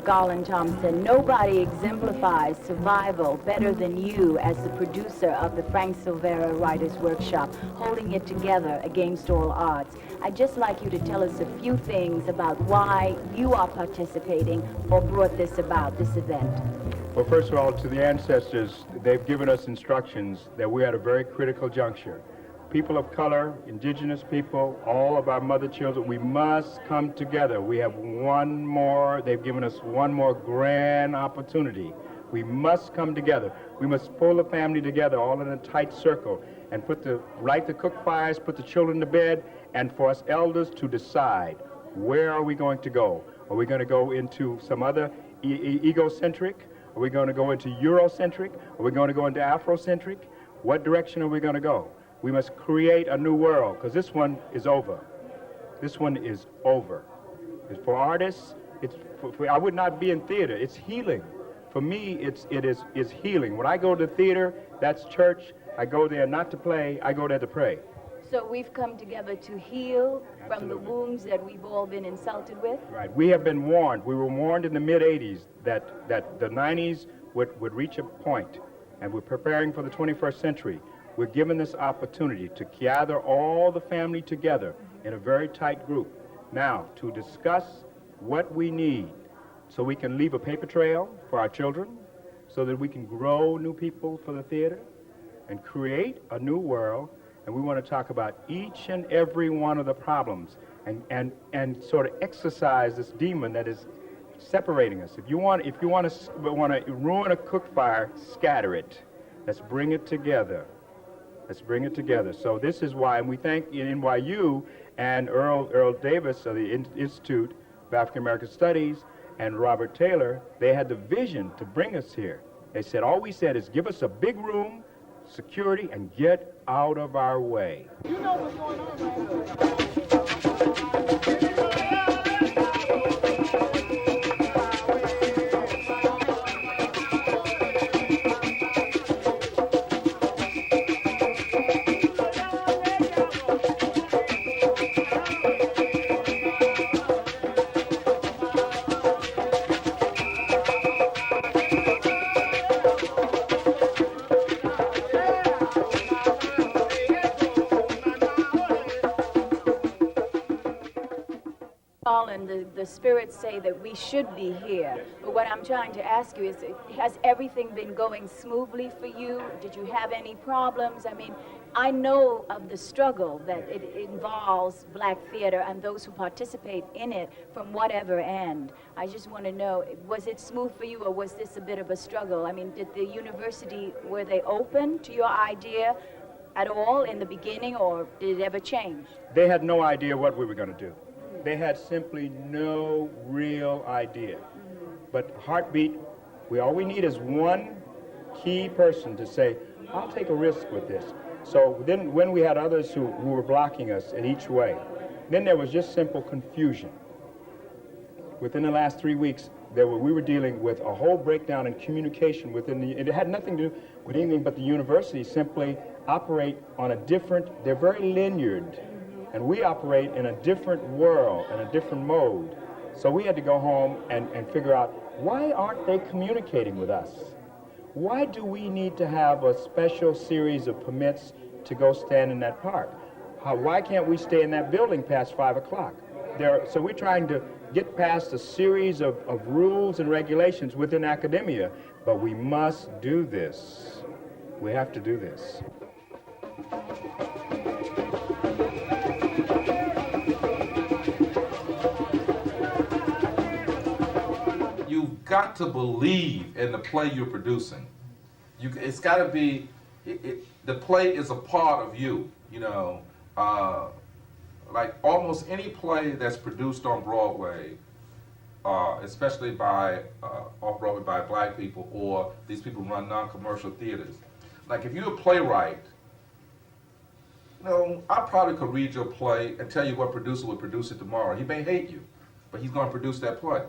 Garland Thompson, nobody exemplifies survival better than you as the producer of the Frank Silvera Writers Workshop, holding it together against all odds. I'd just like you to tell us a few things about why you are participating or brought this about, this event. Well, first of all, to the ancestors, they've given us instructions that we're at a very critical juncture. People of color, indigenous people, all of our mother children, we must come together. We have they've given us one more grand opportunity. We must come together. We must pull the family together all in a tight circle and light the cook fires, put the children to bed, and for us elders to decide, where are we going to go? Are we going to go into some other egocentric? Are we going to go into Eurocentric? Are we going to go into Afrocentric? What direction are we going to go? We must create a new world, because this one is over. This one is over. It's for artists. I would not be in theater. It's healing. For me, it is healing. When I go to theater, that's church. I go there not to play. I go there to pray. So we've come together to heal from the wounds that we've all been insulted with? Right. We have been warned. We were warned in the mid-'80s that the 90s would reach a point, and we're preparing for the 21st century. We're given this opportunity to gather all the family together in a very tight group. Now, to discuss what we need so we can leave a paper trail for our children, so that we can grow new people for the theater and create a new world. And we want to talk about each and every one of the problems and sort of exercise this demon that is separating us. If you want to ruin a cook fire, scatter it. Let's bring it together. Let's bring it together. So this is why, and we thank NYU and Earl Davis of the Institute of African American Studies and Robert Taylor. They had the vision to bring us here. They said, all we said is give us a big room, security, and get out of our way. You know what's going on right here. The spirits say that we should be here. But what I'm trying to ask you is, has everything been going smoothly for you? Did you have any problems? I mean, I know of the struggle that it involves black theater and those who participate in it from whatever end. I just want to know, was it smooth for you, or was this a bit of a struggle? I mean, did the university, were they open to your idea at all in the beginning, or did it ever change? They had no idea what we were going to do. They had simply no real idea. But Heartbeat, all we need is one key person to say, I'll take a risk with this. So then when we had others who were blocking us in each way, then there was just simple confusion. Within the last 3 weeks, we were dealing with a whole breakdown in communication it had nothing to do with anything but the university simply operate on they're very linear. And we operate in a different world, in a different mode. So we had to go home and figure out, why aren't they communicating with us? Why do we need to have a special series of permits to go stand in that park? Why can't we stay in that building past 5 o'clock? So we're trying to get past a series of rules and regulations within academia, but we must do this. We have to do this. You've got to believe in the play you're producing. It's got to be, the play is a part of you, you know. Like almost any play that's produced on Broadway, especially off-Broadway by black people, or these people who run non-commercial theaters. Like if you're a playwright, you know, I probably could read your play and tell you what producer would produce it tomorrow. He may hate you, but he's going to produce that play,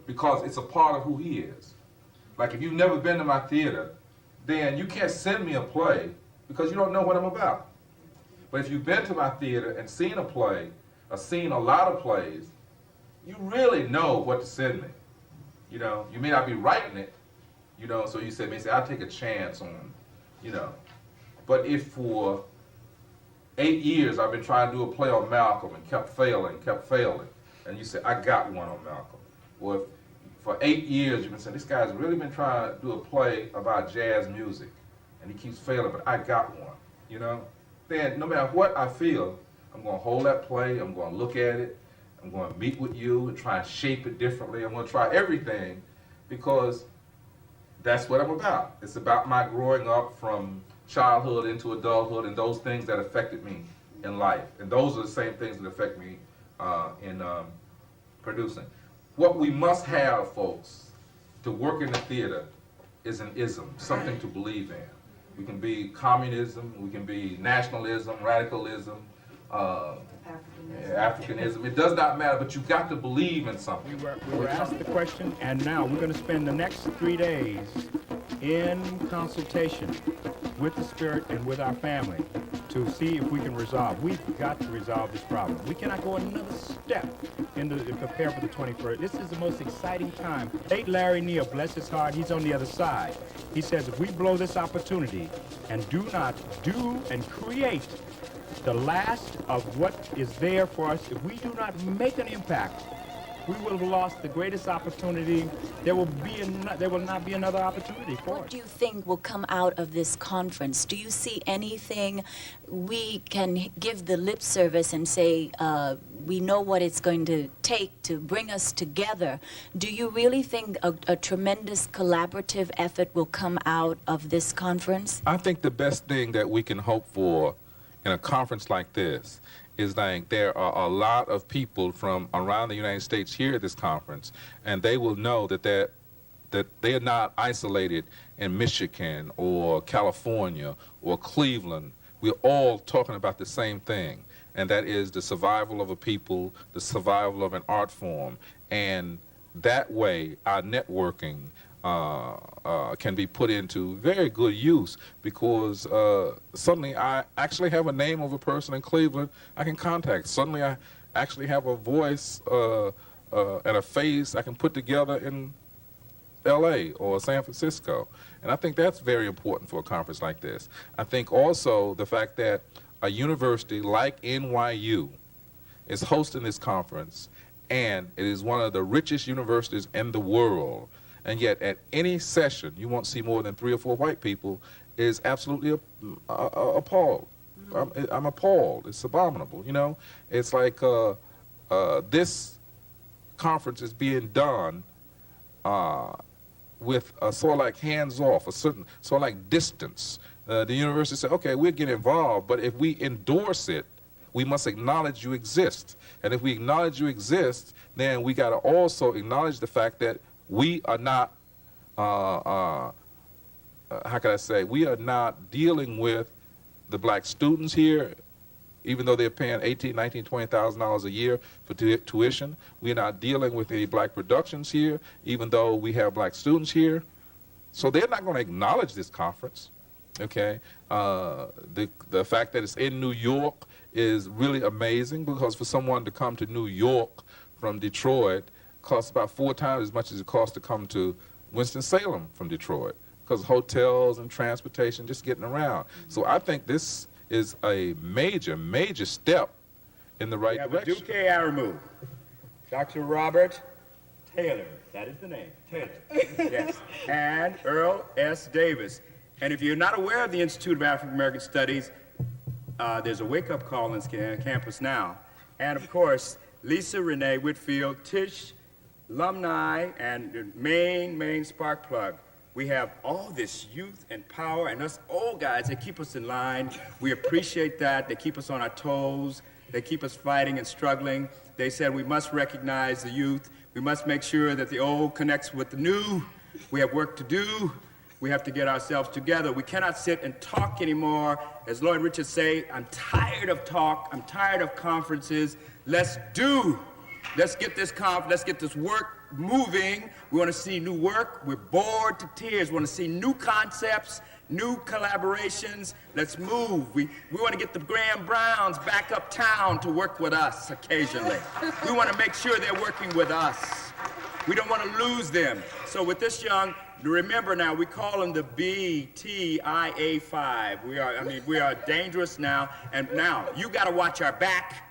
because it's a part of who he is. Like if you've never been to my theater, then you can't send me a play because you don't know what I'm about. But if you've been to my theater and seen a play, or seen a lot of plays, you really know what to send me. You know, you may not be writing it, you know, so you say, I'll take a chance on, you know. But if for 8 years I've been trying to do a play on Malcolm and kept failing, and you say, I got one on Malcolm. Well, if for 8 years you've been saying, this guy's really been trying to do a play about jazz music, and he keeps failing, but I got one, you know? Then no matter what I feel, I'm going to hold that play, I'm going to look at it, I'm going to meet with you and try and shape it differently. I'm going to try everything because that's what I'm about. It's about my growing up from childhood into adulthood and those things that affected me in life. And those are the same things that affect me in producing. What we must have, folks, to work in the theater is an ism, something to believe in. We can be communism, we can be nationalism, radicalism, Africanism. It does not matter, but you've got to believe in something. We were asked the question, and now we're going to spend the next 3 days in consultation with the Spirit and with our family to see if we can resolve. We've got to resolve this problem. We cannot go another step into prepare for the 21st. This is the most exciting time. Late Larry Neal, bless his heart, he's on the other side. He says if we blow this opportunity and do not do and create the last of what is there for us, if we do not make an impact, we will have lost the greatest opportunity. There will not be another opportunity for us. What do you think will come out of this conference? Do you see anything we can give the lip service and say, we know what it's going to take to bring us together? Do you really think a tremendous collaborative effort will come out of this conference? I think the best thing that we can hope for in a conference like this is like there are a lot of people from around the United States here at this conference, and they will know that they are not isolated in Michigan or California or Cleveland. We're all talking about the same thing, and that is the survival of a people, the survival of an art form, and that way our networking can be put into very good use, because suddenly I actually have a name of a person in Cleveland I can contact. Suddenly I actually have a voice and a face I can put together in LA or San Francisco. And I think that's very important for a conference like this. I think also the fact that a university like NYU is hosting this conference, and it is one of the richest universities in the world, and yet at any session you won't see more than 3 or 4 white people, is absolutely appalled. I'm appalled. It's abominable, you know? It's like this conference is being done with a sort of like hands-off, a certain sort of like distance. The university said, okay, we'll get involved, but if we endorse it, we must acknowledge you exist. And if we acknowledge you exist, then we got to also acknowledge the fact that we are not, how can I say, we are not dealing with the black students here, even though they're paying $18,000, $19,000, $20,000 a year for tuition. We're not dealing with any black productions here, even though we have black students here. So they're not going to acknowledge this conference, okay? The fact that it's in New York is really amazing, because for someone to come to New York from Detroit costs about 4 times as much as it costs to come to Winston-Salem from Detroit, because hotels and transportation, just getting around. So I think this is a major, major step in the right direction. Duke Aramu, Dr. Robert Taylor, that is the name, Taylor, yes, and Earl S. Davis. And if you're not aware of the Institute of African American Studies, there's a wake-up call on campus now. And of course, Lisa Renee Whitfield, Tish, alumni, and main spark plug. We have all this youth and power, and us old guys, they keep us in line. We appreciate that. They keep us on our toes. They keep us fighting and struggling. They said we must recognize the youth. We must make sure that the old connects with the new. We have work to do. We have to get ourselves together. We cannot sit and talk anymore. As Lloyd Richards say, I'm tired of talk. I'm tired of conferences. Let's do. Let's get this work moving. We want to see new work. We're bored to tears. We want to see new concepts, new collaborations. Let's move. We want to get the Graham Browns back uptown to work with us occasionally. We want to make sure they're working with us. We don't want to lose them. So with this young, remember now, we call them the BTIA5. We are dangerous now. And now, you got to watch our back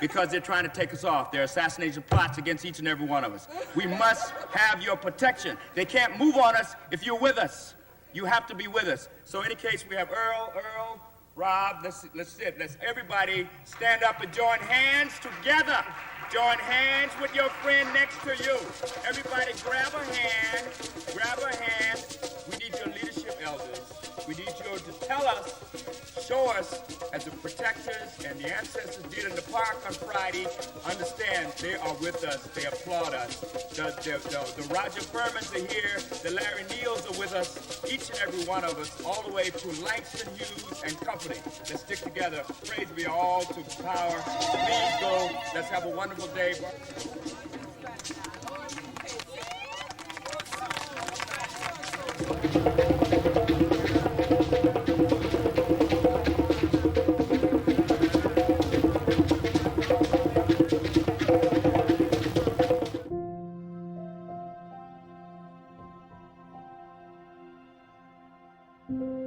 because they're trying to take us off. There are assassination plots against each and every one of us. We must have your protection. They can't move on us if you're with us. You have to be with us. So in any case, we have Earl, Rob, let's sit. Let's everybody stand up and join hands together. Join hands with your friend next to you. Everybody grab a hand, We need your leadership, elders. We need you to tell us, show us, as the protectors and the ancestors did in the park on Friday, understand they are with us, they applaud us. The Roger Furmans are here, the Larry Neals are with us, each and every one of us, all the way to Langston Hughes and company. Let's stick together. Praise be all to power. Please go. Let's have a wonderful day. Thank you.